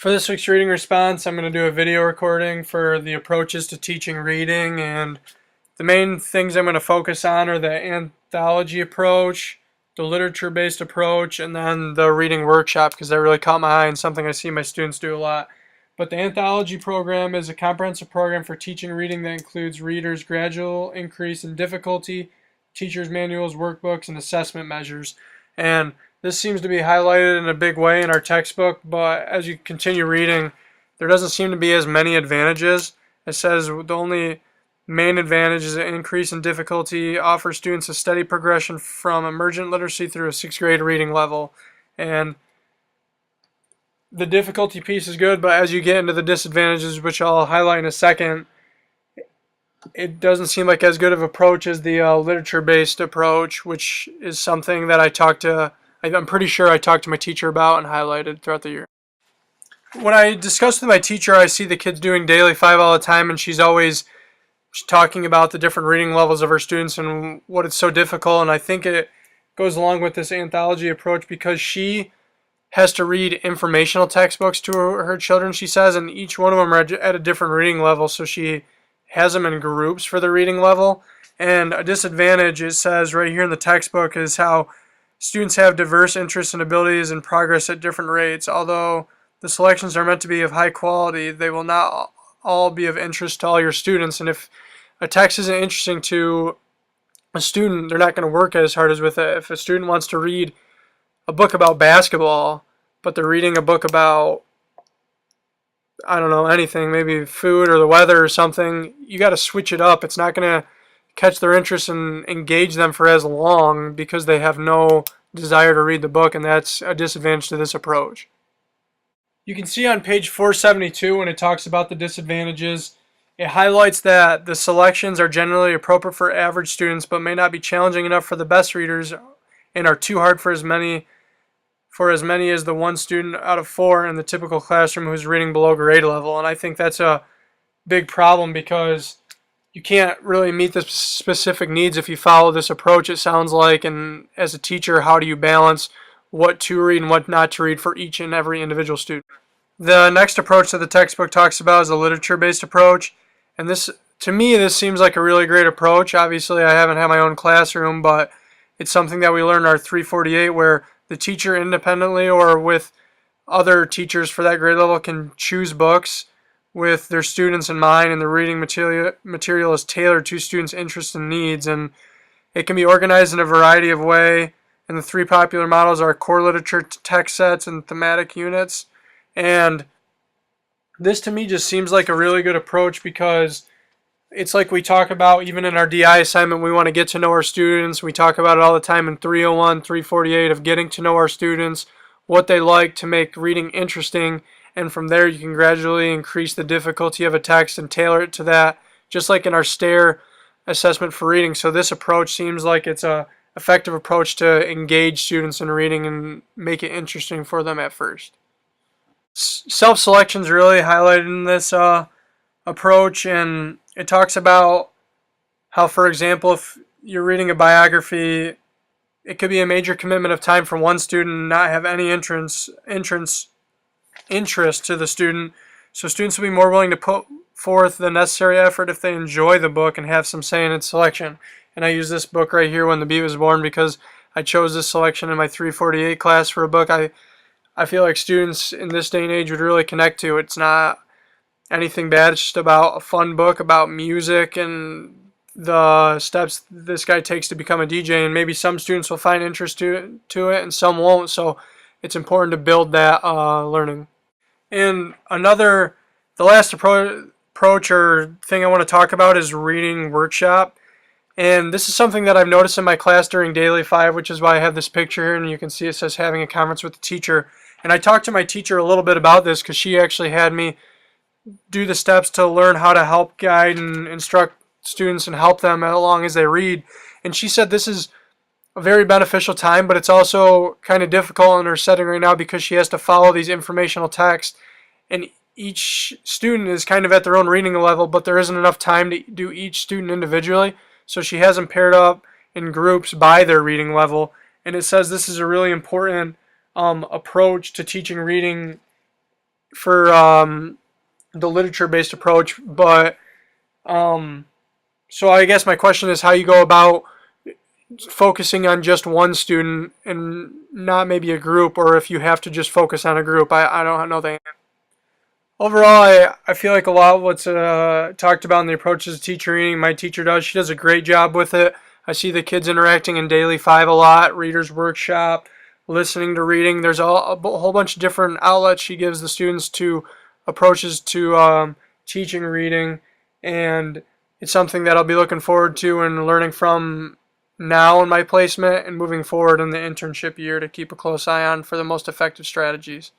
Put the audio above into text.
For this week's reading response, I'm going to do a video recording for the approaches to teaching reading, and the main things I'm going to focus on are the anthology approach, the literature-based approach, and then the reading workshop, because that really caught my eye and something I see my students do a lot. But the anthology program is a comprehensive program for teaching reading that includes readers' gradual increase in difficulty, teachers' manuals, workbooks, and assessment measures. And this seems to be highlighted in a big way in our textbook, but as you continue reading, there doesn't seem to be as many advantages. It says the only main advantage is an increase in difficulty, offers students a steady progression from emergent literacy through a 6th grade reading level. And the difficulty piece is good, but as you get into the disadvantages, which I'll highlight in a second, it doesn't seem like as good of an approach as the literature-based approach, which is something that I'm pretty sure I talked to my teacher about and highlighted throughout the year. When I discuss with my teacher, I see the kids doing Daily 5 all the time, and she's always talking about the different reading levels of her students and what it's so difficult, and I think it goes along with this anthology approach because she has to read informational textbooks to her children, she says, and each one of them are at a different reading level, so she has them in groups for the reading level. And a disadvantage, it says right here in the textbook, is how students have diverse interests and abilities and progress at different rates. Although the selections are meant to be of high quality, they will not all be of interest to all your students. And if a text isn't interesting to a student, they're not going to work as hard as with it. If a student wants to read a book about basketball, but they're reading a book about, I don't know, anything, maybe food or the weather or something, you got to switch it up. It's not going to catch their interest and engage them for as long because they have no desire to read the book, and that's a disadvantage to this approach. You can see on page 472 when it talks about the disadvantages, it highlights that the selections are generally appropriate for average students but may not be challenging enough for the best readers and are too hard for as many as the one student out of 4 in the typical classroom who's reading below grade level. And I think that's a big problem because you can't really meet the specific needs if you follow this approach, it sounds like. And as a teacher, how do you balance what to read and what not to read for each and every individual student? The next approach that the textbook talks about is a literature-based approach. And this, to me, this seems like a really great approach. Obviously, I haven't had my own classroom, but it's something that we learn in our 348 where the teacher independently or with other teachers for that grade level can choose books with their students in mind, and the reading material is tailored to students' interests and needs, and it can be organized in a variety of ways. And the 3 popular models are core literature text sets and thematic units. And this to me just seems like a really good approach because it's like we talk about even in our DI assignment, we want to get to know our students. We talk about it all the time in 301, 348 of getting to know our students, what they like to make reading interesting, and from there you can gradually increase the difficulty of a text and tailor it to that, just like in our STAIR assessment for reading. So this approach seems like it's a effective approach to engage students in reading and make it interesting for them at first. Self-selection is really highlighted in this approach, and it talks about how, for example, if you're reading a biography, it could be a major commitment of time for one student and not have any interest to the student. So students will be more willing to put forth the necessary effort if they enjoy the book and have some say in its selection. And I use this book right here, When the Bee Was Born, because I chose this selection in my 348 class for a book I feel like students in this day and age would really connect to. It's not anything bad. It's just about a fun book about music and the steps this guy takes to become a DJ. And maybe some students will find interest to it and some won't. So it's important to build that learning. And the last approach or thing I want to talk about is reading workshop. And this is something that I've noticed in my class during Daily 5, which is why I have this picture here, and you can see it says having a conference with the teacher. And I talked to my teacher a little bit about this because she actually had me do the steps to learn how to help guide and instruct students and help them along as they read. And she said this is a very beneficial time, but it's also kind of difficult in her setting right now because she has to follow these informational texts. And each student is kind of at their own reading level, but there isn't enough time to do each student individually. So she has them paired up in groups by their reading level. And it says this is a really important approach to teaching reading for the literature-based approach. But so I guess my question is how you go about focusing on just one student and not maybe a group, or if you have to just focus on a group. I don't know the answer. Overall, I feel like a lot of what's talked about in the approaches to teacher reading, my teacher does. She does a great job with it. I see the kids interacting in Daily 5 a lot, Reader's Workshop, listening to reading. There's a whole bunch of different outlets she gives the students to approaches to teaching reading, and it's something that I'll be looking forward to and learning from now in my placement and moving forward in the internship year to keep a close eye on for the most effective strategies.